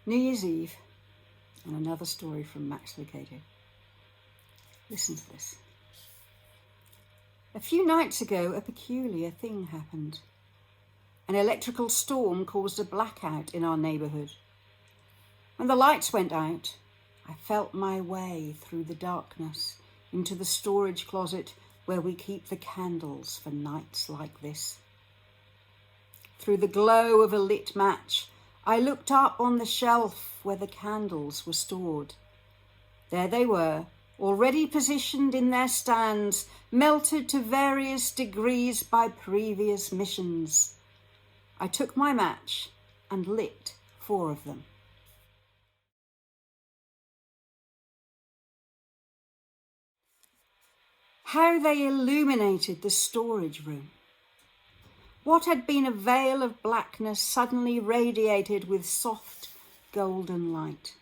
New Year's Eve, and another story from Max Lucado. Listen to this. A few nights ago, a peculiar thing happened. An electrical storm caused a blackout in our neighbourhood. When the lights went out, I felt my way through the darkness into the storage closet where we keep the candles for nights like this. Through the glow of a lit match, I looked up on the shelf where the candles were stored. There they were, already positioned in their stands, melted to various degrees by previous missions. I took my match and lit 4 of them. How they illuminated the storage room. What had been a veil of blackness suddenly radiated with soft golden light.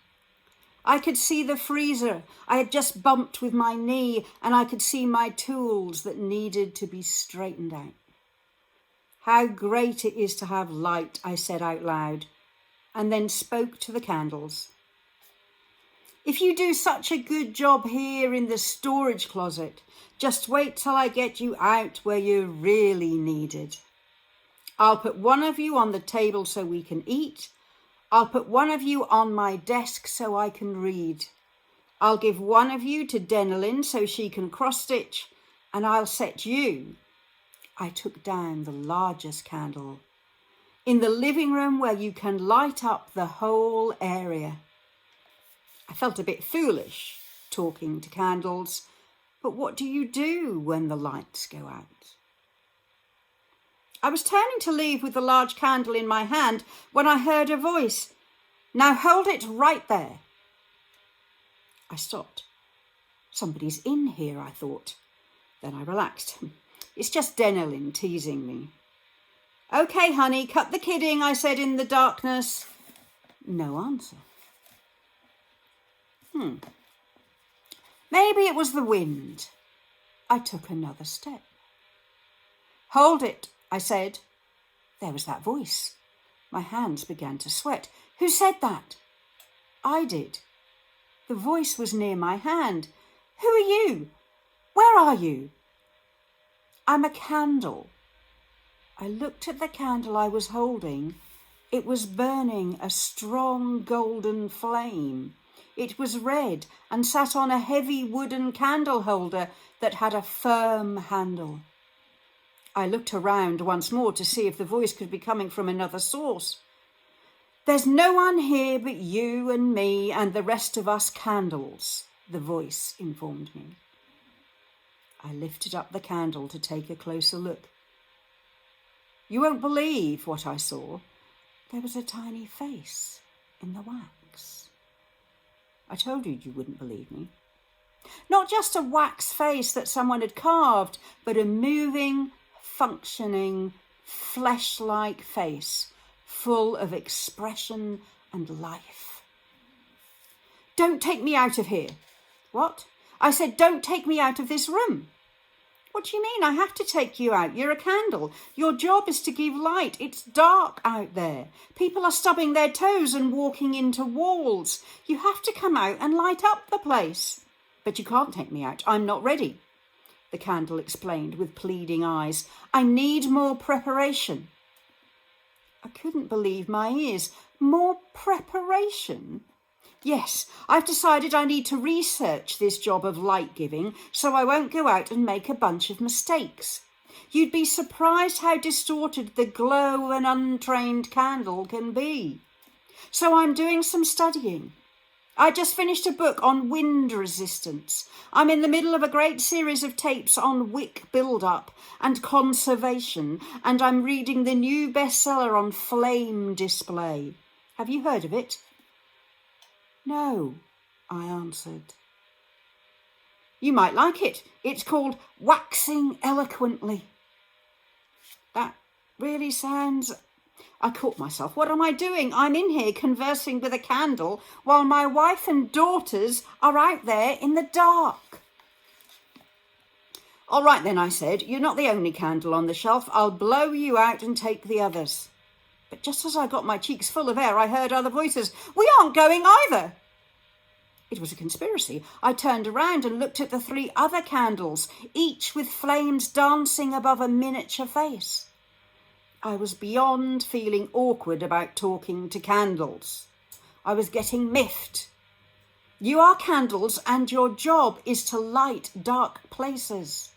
I could see the freezer I had just bumped with my knee, and I could see my tools that needed to be straightened out. How great it is to have light, I said out loud, and then spoke to the candles. If you do such a good job here in the storage closet, just wait till I get you out where you're really needed. I'll put one of you on the table so we can eat. I'll put one of you on my desk so I can read. I'll give one of you to Denelyn so she can cross-stitch, and I'll set you, I took down the largest candle, in the living room where you can light up the whole area. I felt a bit foolish talking to candles, but what do you do when the lights go out? I was turning to leave with the large candle in my hand when I heard a voice. Now hold it right there. I stopped. Somebody's in here, I thought. Then I relaxed. It's just Denelyn teasing me. Okay, honey, cut the kidding, I said in the darkness. No answer. Maybe it was the wind. I took another step. Hold it, I said. There was that voice. My hands began to sweat. Who said that? I did. The voice was near my hand. Who are you? Where are you? I'm a candle. I looked at the candle I was holding. It was burning a strong golden flame. It was red and sat on a heavy wooden candle holder that had a firm handle. I looked around once more to see if the voice could be coming from another source. There's no one here but you and me and the rest of us candles, the voice informed me. I lifted up the candle to take a closer look. You won't believe what I saw. There was a tiny face in the wax. I told you wouldn't believe me. Not just a wax face that someone had carved, but a moving, functioning, flesh-like face, full of expression and life. Don't take me out of here. What? I said, don't take me out of this room. What do you mean? I have to take you out. You're a candle. Your job is to give light. It's dark out there. People are stubbing their toes and walking into walls. You have to come out and light up the place. But you can't take me out. I'm not ready, the candle explained with pleading eyes. I need more preparation. I couldn't believe my ears. More preparation? Yes, I've decided I need to research this job of light giving so I won't go out and make a bunch of mistakes. You'd be surprised how distorted the glow of an untrained candle can be. So I'm doing some studying. I just finished a book on wind resistance. I'm in the middle of a great series of tapes on wick build-up and conservation, and I'm reading the new bestseller on flame display. Have you heard of it? No, I answered. You might like it. It's called Waxing Eloquently. That really sounds... I caught myself. What am I doing? I'm in here conversing with a candle while my wife and daughters are out there in the dark. All right then, I said. You're not the only candle on the shelf. I'll blow you out and take the others. But just as I got my cheeks full of air, I heard other voices. "We aren't going either." It was a conspiracy. I turned around and looked at the 3 other candles, each with flames dancing above a miniature face. I was beyond feeling awkward about talking to candles. I was getting miffed. You are candles, and your job is to light dark places.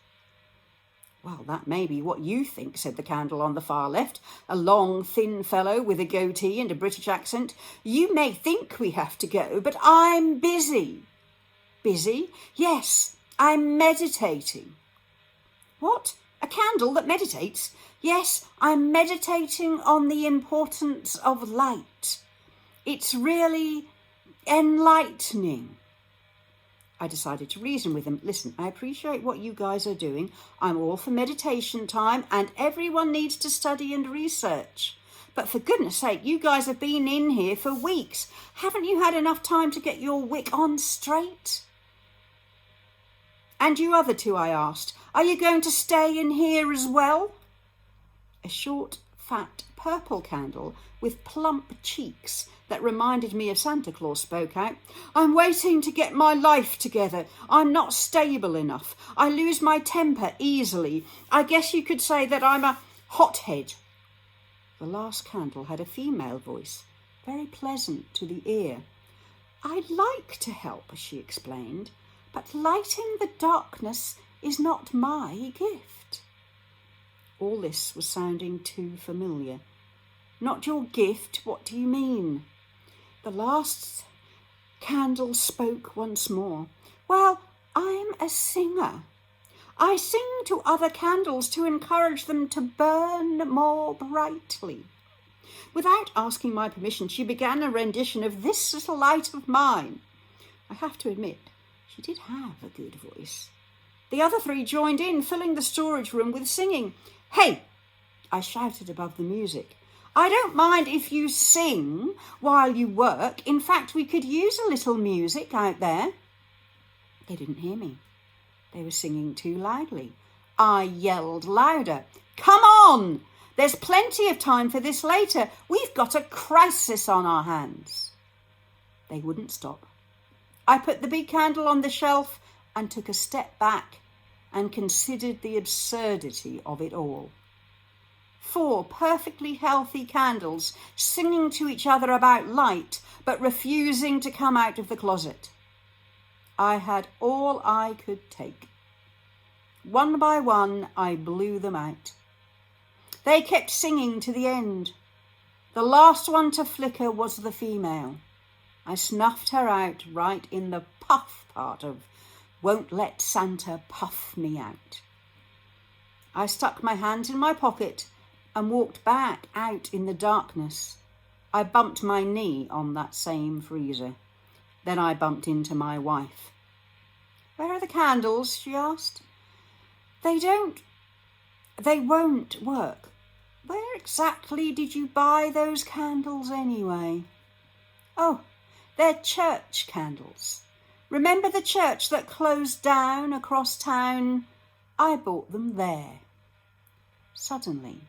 "Well, that may be what you think," said the candle on the far left, a long, thin fellow with a goatee and a British accent. "You may think we have to go, but I'm busy." "Busy?" "Yes, I'm meditating." "What? A candle that meditates?" "Yes, I'm meditating on the importance of light. It's really enlightening." I decided to reason with him. "Listen, I appreciate what you guys are doing. I'm all for meditation time, and everyone needs to study and research. But for goodness sake, you guys have been in here for weeks. Haven't you had enough time to get your wick on straight?" "And you other 2, I asked, are you going to stay in here as well?" A short, fat, purple candle with plump cheeks that reminded me of Santa Claus spoke out. "I'm waiting to get my life together. I'm not stable enough. I lose my temper easily. I guess you could say that I'm a hothead." The last candle had a female voice, very pleasant to the ear. "I'd like to help," she explained, "but lighting the darkness is not my gift." All this was sounding too familiar. "Not your gift? What do you mean?" The last candle spoke once more. "Well, I'm a singer. I sing to other candles to encourage them to burn more brightly." Without asking my permission, she began a rendition of "This Little Light of Mine." I have to admit, she did have a good voice. The other 3 joined in, filling the storage room with singing. "Hey!" I shouted above the music. "I don't mind if you sing while you work. In fact, we could use a little music out there." They didn't hear me. They were singing too loudly. I yelled louder. "Come on! There's plenty of time for this later. We've got a crisis on our hands." They wouldn't stop. I put the big candle on the shelf and took a step back and considered the absurdity of it all. 4 perfectly healthy candles singing to each other about light, but refusing to come out of the closet. I had all I could take. One by one, I blew them out. They kept singing to the end. The last one to flicker was the female. I snuffed her out right in the puff part of "Won't Let Santa Puff Me Out." I stuck my hands in my pocket and walked back out in the darkness. I bumped my knee on that same freezer. Then I bumped into my wife. "Where are the candles?" she asked. They won't work." "Where exactly did you buy those candles anyway?" "Oh, they're church candles. Remember the church that closed down across town? I bought them there." Suddenly,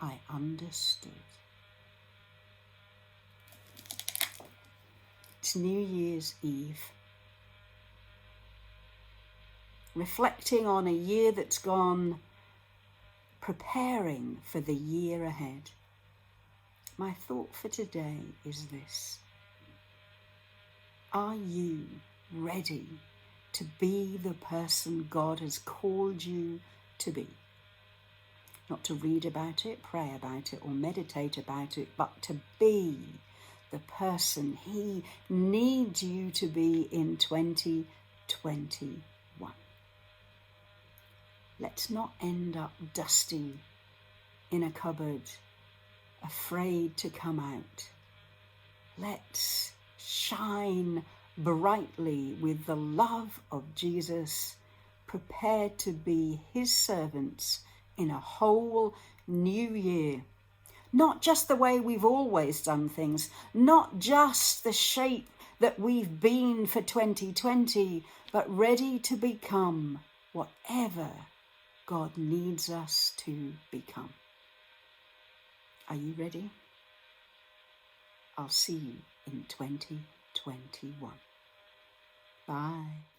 I understood. It's New Year's Eve. Reflecting on a year that's gone, preparing for the year ahead. My thought for today is this: are you ready to be the person God has called you to be? Not to read about it, pray about it, or meditate about it, but to be the person He needs you to be in 2021. Let's not end up dusty in a cupboard, afraid to come out. Let's shine brightly with the love of Jesus, prepared to be His servants in a whole new year. Not just the way we've always done things, not just the shape that we've been for 2020, but ready to become whatever God needs us to become. Are you ready? I'll see you in 2021. Bye.